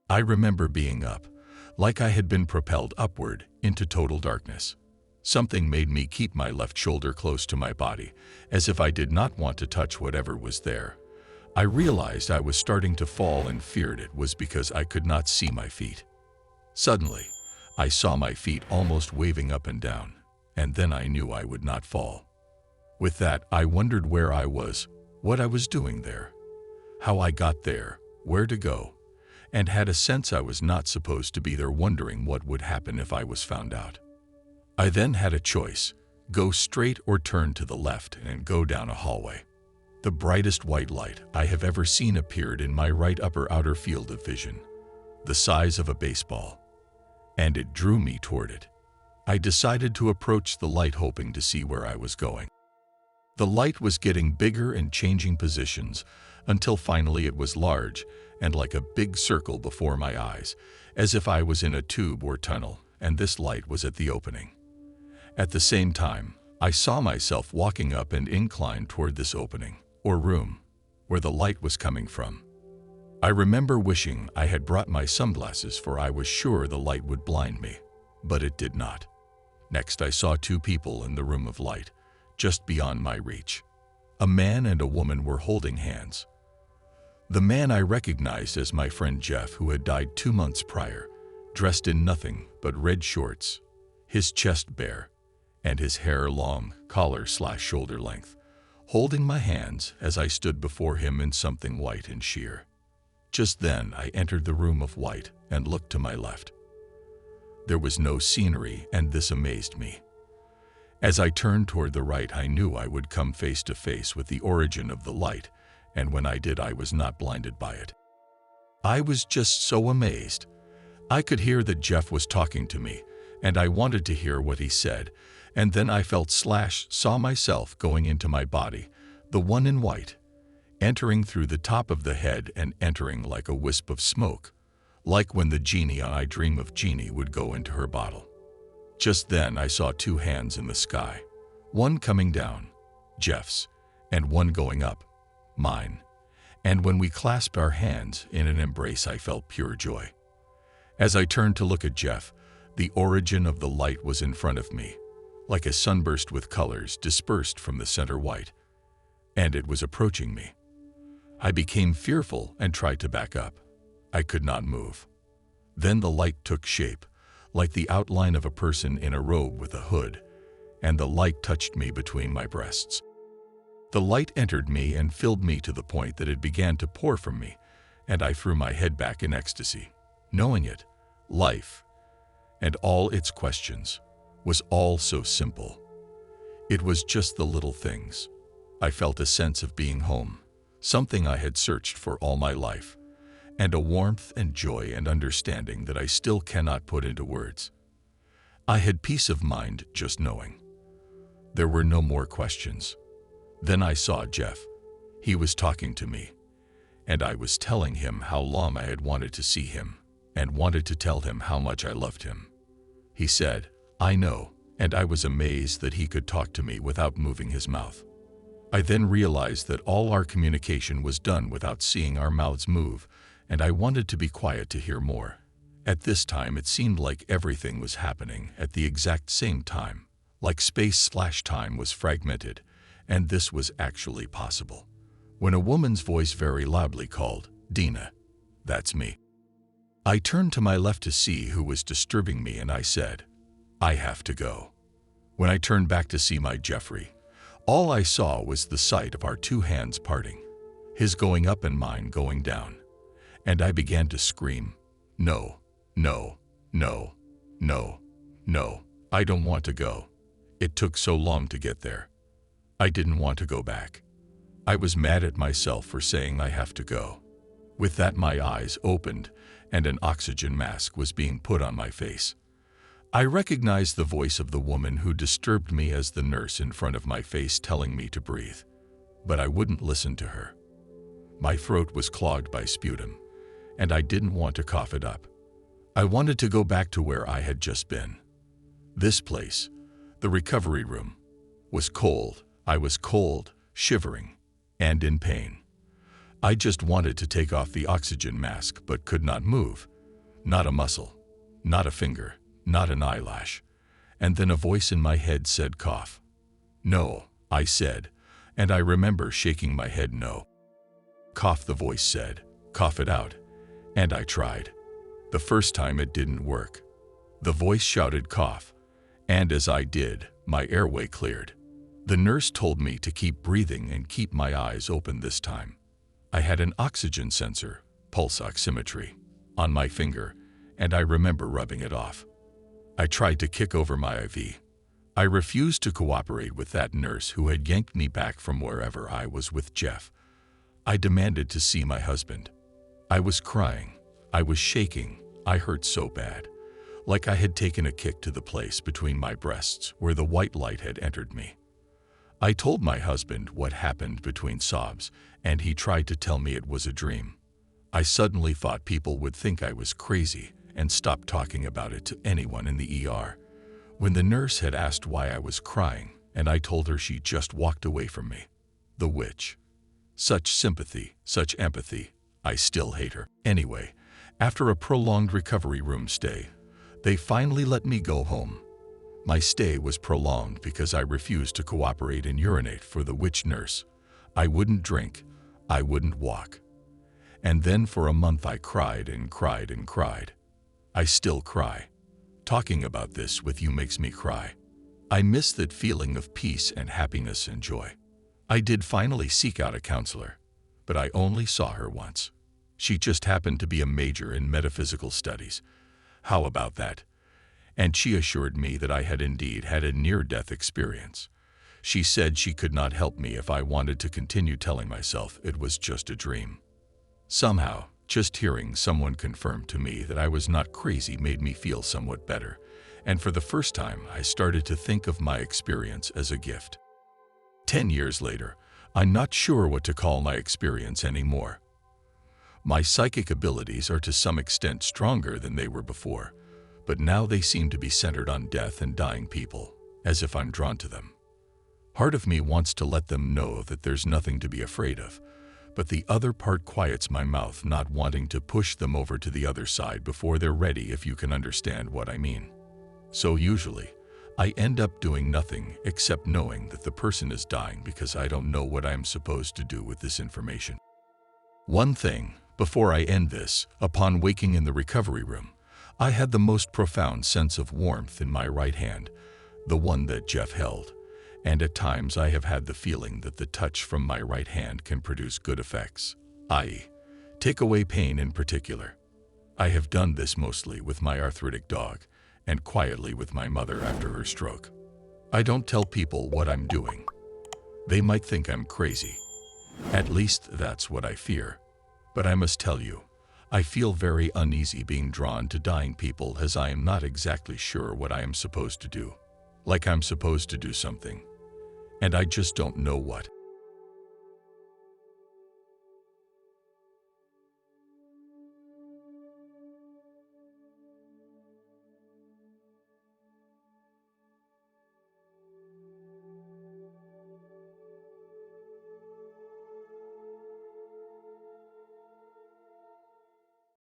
I remember being up, like I had been propelled upward into total darkness. Something made me keep my left shoulder close to my body, as if I did not want to touch whatever was there. I realized I was starting to fall and feared it was because I could not see my feet. Suddenly, I saw my feet almost waving up and down, and then I knew I would not fall. With that, I wondered where I was, what I was doing there, how I got there, where to go, and had a sense I was not supposed to be there, wondering what would happen if I was found out. I then had a choice, go straight or turn to the left and go down a hallway. The brightest white light I have ever seen appeared in my right upper outer field of vision, the size of a baseball, and it drew me toward it. I decided to approach the light, hoping to see where I was going. The light was getting bigger and changing positions until finally it was large and like a big circle before my eyes, as if I was in a tube or tunnel, and this light was at the opening. At the same time, I saw myself walking up and inclined toward this opening, or room, where the light was coming from. I remember wishing I had brought my sunglasses, for I was sure the light would blind me, but it did not. Next, I saw two people in the room of light, just beyond my reach. A man and a woman were holding hands. The man I recognized as my friend Jeff, who had died 2 months prior, dressed in nothing but red shorts, his chest bare, and his hair long, collar/shoulder length, holding my hands as I stood before him in something white and sheer. Just then I entered the room of white and looked to my left. There was no scenery, and this amazed me. As I turned toward the right, I knew I would come face to face with the origin of the light, and when I did, I was not blinded by it. I was just so amazed. I could hear that Jeff was talking to me, and I wanted to hear what he said, and then I saw myself going into my body, the one in white, entering through the top of the head and entering like a wisp of smoke, like when the genie on I Dream of Jeannie would go into her bottle. Just then I saw two hands in the sky, one coming down, Jeff's, and one going up, mine. And when we clasped our hands in an embrace, I felt pure joy. As I turned to look at Jeff, the origin of the light was in front of me, like a sunburst with colors dispersed from the center white, and it was approaching me. I became fearful and tried to back up. I could not move. Then the light took shape, like the outline of a person in a robe with a hood, and the light touched me between my breasts. The light entered me and filled me to the point that it began to pour from me, and I threw my head back in ecstasy, knowing it, life, and all its questions, was all so simple. It was just the little things. I felt a sense of being home, something I had searched for all my life, and a warmth and joy and understanding that I still cannot put into words. I had peace of mind just knowing. There were no more questions. Then I saw Jeff. He was talking to me, and I was telling him how long I had wanted to see him and wanted to tell him how much I loved him. He said, "I know," and I was amazed that he could talk to me without moving his mouth. I then realized that all our communication was done without seeing our mouths move, and I wanted to be quiet to hear more. At this time, it seemed like everything was happening at the exact same time, like space/time was fragmented, and this was actually possible. When a woman's voice very loudly called, "Dina, that's me." I turned to my left to see who was disturbing me, and I said, "I have to go." When I turned back to see my Jeffrey, all I saw was the sight of our two hands parting, his going up and mine going down, and I began to scream, "No, no, no, no, no, I don't want to go. It took so long to get there. I didn't want to go back." I was mad at myself for saying I have to go. With that, my eyes opened and an oxygen mask was being put on my face. I recognized the voice of the woman who disturbed me as the nurse in front of my face telling me to breathe, but I wouldn't listen to her. My throat was clogged by sputum, and I didn't want to cough it up. I wanted to go back to where I had just been. This place, the recovery room, was cold. I was cold, shivering, and in pain. I just wanted to take off the oxygen mask but could not move, Not a muscle, not a finger, not an eyelash. And then a voice in my head said, "Cough." "No," I said, and I remember shaking my head no. "Cough," the voice said. "Cough it out." And I tried. The first time it didn't work. The voice shouted, "Cough," and as I did, my airway cleared. The nurse told me to keep breathing and keep my eyes open this time. I had an oxygen sensor, pulse oximetry, on my finger, and I remember rubbing it off. I tried to kick over my IV. I refused to cooperate with that nurse who had yanked me back from wherever I was with Jeff. I demanded to see my husband. I was crying. I was shaking. I hurt so bad, like I had taken a kick to the place between my breasts where the white light had entered me. I told my husband what happened between sobs, and he tried to tell me it was a dream. I suddenly thought people would think I was crazy and stop talking about it to anyone in the ER. When the nurse had asked why I was crying, and I told her, she just walked away from me. The witch. Such sympathy, such empathy. I still hate her. Anyway, after a prolonged recovery room stay, they finally let me go home. My stay was prolonged because I refused to cooperate and urinate for the witch nurse. I wouldn't drink. I wouldn't walk. And then for a month I cried and cried and cried. I still cry. Talking about this with you makes me cry. I miss that feeling of peace and happiness and joy. I did finally seek out a counselor, but I only saw her once. She just happened to be a major in metaphysical studies. How about that? And she assured me that I had indeed had a near-death experience. She said she could not help me if I wanted to continue telling myself it was just a dream. Somehow, just hearing someone confirm to me that I was not crazy made me feel somewhat better, and for the first time I started to think of my experience as a gift. 10 years later, I'm not sure what to call my experience anymore. My psychic abilities are to some extent stronger than they were before, but now they seem to be centered on death and dying people, as if I'm drawn to them. Part of me wants to let them know that there's nothing to be afraid of, but the other part quiets my mouth, not wanting to push them over to the other side before they're ready, if you can understand what I mean. So usually, I end up doing nothing except knowing that the person is dying because I don't know what I'm supposed to do with this information. One thing, before I end this, upon waking in the recovery room, I had the most profound sense of warmth in my right hand, the one that Jeff held, and at times I have had the feeling that the touch from my right hand can produce good effects, i.e., take away pain in particular. I have done this mostly with my arthritic dog, and quietly with my mother after her stroke. I don't tell people what I'm doing. They might think I'm crazy. At least that's what I fear. But I must tell you, I feel very uneasy being drawn to dying people, as I am not exactly sure what I am supposed to do. Like I'm supposed to do something. And I just don't know what.